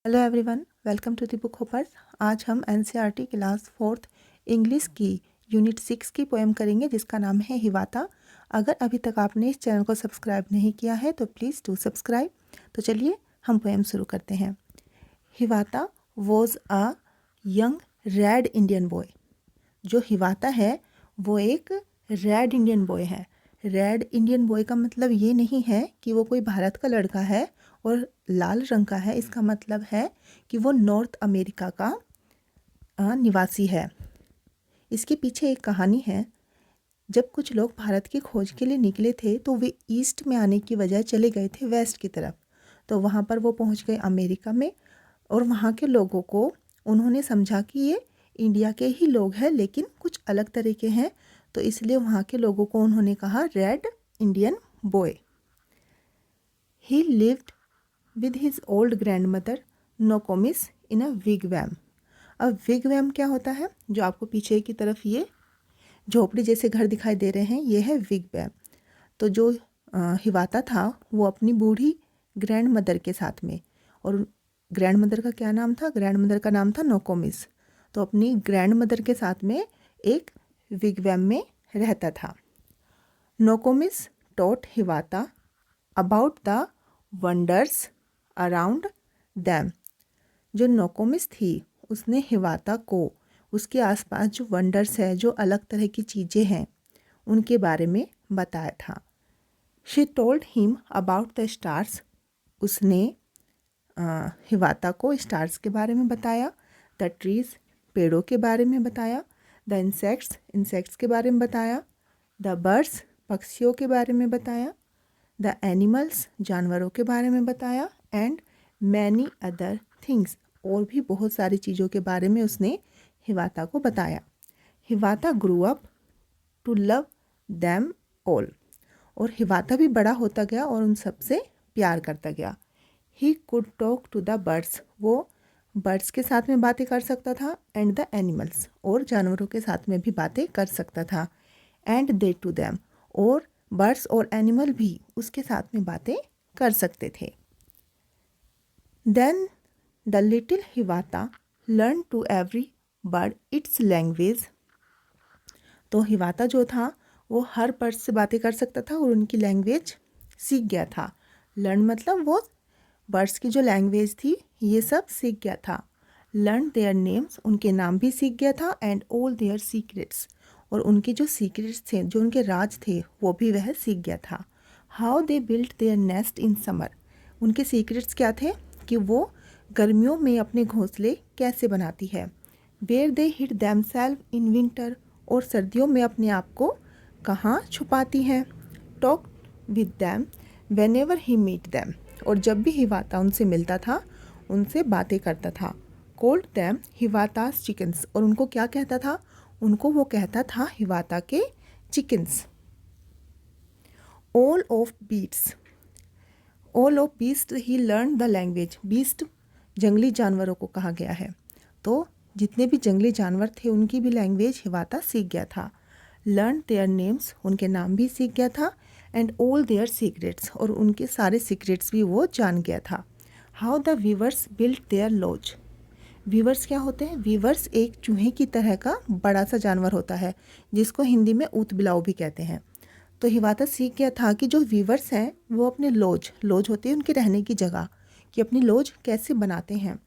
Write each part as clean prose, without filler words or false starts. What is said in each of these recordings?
Hello everyone, welcome to the book hoppers. आज हम NCERT class 4th English की unit 6 की पोएम करेंगे जिसका नाम है हिवाता। अगर अभी तक आपने इस चैनल को सब्सक्राइब नहीं किया है तो प्लीज़ डू सब्सक्राइब। तो चलिए हम पोएम शुरू करते हैं। Hiawatha was a young red Indian boy. जो हिवाता है वो एक रेड इंडियन बॉय है। रेड इंडियन बॉय का मतलब ये नहीं है कि वो कोई भारत का लड़का है और लाल रंग का है। इसका मतलब है कि वो नॉर्थ अमेरिका का निवासी है। इसके पीछे एक कहानी है। जब कुछ लोग भारत की खोज के लिए निकले थे तो वे ईस्ट में आने की बजाय चले गए थे वेस्ट की तरफ। तो वहाँ पर वो पहुँच गए अमेरिका में और वहाँ के लोगों को उन्होंने समझा कि ये इंडिया के ही लोग हैं लेकिन कुछ अलग तरह के हैं। तो इसलिए वहाँ के लोगों को उन्होंने कहा red Indian boy. He lived with his old grandmother Nokomis in a wigwam। अब wigwam क्या होता है? जो आपको पीछे की तरफ ये झोपड़ी जैसे घर दिखाई दे रहे हैं, ये है wigwam। तो जो हिवाता था वो अपनी बूढ़ी ग्रैंड मदर के साथ में, और ग्रैंड मदर का क्या नाम था? ग्रैंड मदर का नाम था नोकोमिस। तो अपनी ग्रैंड मदर के साथ में एक विगवैम में रहता था। Nokomis taught Hiawatha about the wonders around them. जो नोकोमिस थी उसने हिवाता को उसके आसपास जो वंडर्स है, जो अलग तरह की चीज़ें हैं, उनके बारे में बताया था। She told him about the stars. उसने हिवाता को स्टार्स के बारे में बताया। द ट्रीज, पेड़ों के बारे में बताया। द इंसेक्ट्स, इंसेक्ट्स के बारे में बताया। द बर्ड्स, पक्षियों के बारे में बताया। द एनिमल्स, जानवरों के बारे में बताया। एंड मैनी अदर थिंग्स, और भी बहुत सारी चीज़ों के बारे में उसने हिवाता को बताया। Hiawatha grew up to love them all. और हिवाता भी बड़ा होता गया और उन सब से प्यार करता गया। He could talk to the birds, वो बर्ड्स के साथ में बातें कर सकता था। एंड द एनिमल्स, और जानवरों के साथ में भी बातें कर सकता था। एंड दे टू दैम, और बर्ड्स और एनिमल भी उसके साथ में बातें कर सकते थे। Then the little Hiawatha learn to every bird its language. तो हिवाता जो था वो हर बर्ड से बातें कर सकता था और उनकी लैंग्वेज सीख गया था। लर्न मतलब वो बर्ड्स की जो लैंग्वेज थी ये सब सीख गया था। लर्न देयर नेम्स, उनके नाम भी सीख गया था। एंड ऑल देयर सीक्रेट्स, और उनके जो सीक्रेट्स थे, जो उनके राज थे, वो भी वह सीख गया था। How they built there nest in summer, उनके सीक्रेट्स क्या थे कि वो गर्मियों में अपने घोंसले कैसे बनाती है। Where they hid themselves in winter, और सर्दियों में अपने आप को कहाँ छुपाती हैं। Talk with them whenever he meet them, और जब भी हिवाता उनसे मिलता था उनसे बातें करता था। कोल्ड दैम हिवातास चिकन्स, और उनको क्या कहता था? उनको वो कहता था हिवाता के chickens. All of beats, all of beast he learn the language. Beast जंगली जानवरों को कहा गया है। तो जितने भी जंगली जानवर थे उनकी भी लैंग्वेज हिवाता सीख गया था। लर्न देयर नेम्स, उनके नाम भी सीख गया था। एंड ऑल देयर सीक्रेट्स, और उनके सारे सीक्रेट्स भी वो जान गया था। How the weavers built their lodge. Weavers क्या होते हैं? वीवर्स एक चूहे की तरह का बड़ा सा जानवर होता है जिसको हिंदी में ऊत बिलाव भी कहते हैं। तो हिवाता सीख गया था कि जो वीवर्स हैं वो अपने लॉज, लॉज होते हैं उनके रहने की जगह, कि अपनी लॉज कैसे बनाते हैं।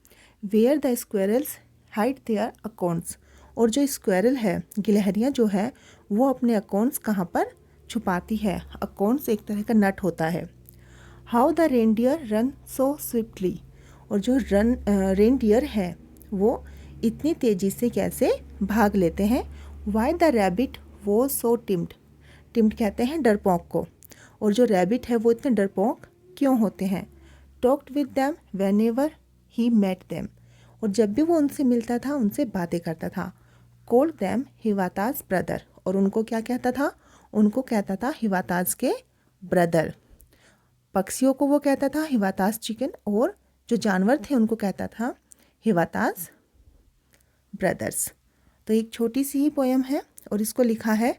Where the squirrels hide their acorns, और जो स्क्वेरल है, गिलहरियाँ जो है, वो अपने अकाउंट्स कहाँ पर छुपाती है। अकाउंट्स एक तरह का नट होता है। How the reindeer run so swiftly, और जो रेनडियर है वो इतनी तेज़ी से कैसे भाग लेते हैं। वाई द रैबिट वो सो टिम्ड, टिम्ड कहते हैं डरपोक को, और जो रैबिट है वो इतने डरपोक क्यों होते हैं। Talked with them whenever he met them, और जब भी वो उनसे मिलता था उनसे बातें करता था। कॉल्ड दैम हिवाताज ब्रदर, और उनको क्या कहता था? उनको कहता था हिवाताज के ब्रदर। पक्षियों को वो कहता था हिवाताज चिकन, और जो जानवर थे उनको कहता था हिवाताज ब्रदर्स। तो एक छोटी सी ही पोएम है और इसको लिखा है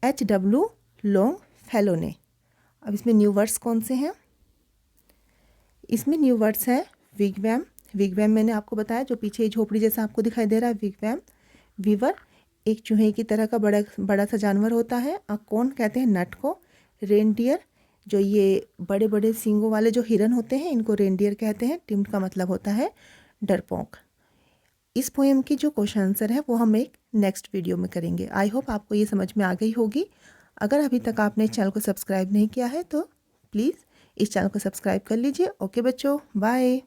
H.W. लॉन्गफेलो ने। अब इसमें न्यू वर्ड्स कौन से हैं? इसमें न्यू वर्ड्स हैं विगवैम, विगवैम मैंने आपको बताया, जो पीछे झोपड़ी जैसा आपको दिखाई दे रहा है, विगवैम। वीवर एक चूहे की तरह का बड़ा सा जानवर होता है। कौन कहते हैं नट को। रेनडियर, जो ये बड़े बड़े सींगों वाले जो हिरन होते हैं, इनको रेनडियर कहते हैं। टिम्ड का मतलब होता है डरपोक। इस पोएम की जो क्वेश्चन आंसर है वो हम एक नेक्स्ट वीडियो में करेंगे। आई होप आपको ये समझ में आ गई होगी। अगर अभी तक आपने इस चैनल को सब्सक्राइब नहीं किया है तो प्लीज़ इस चैनल को सब्सक्राइब कर लीजिए। ओके बच्चों, बाय।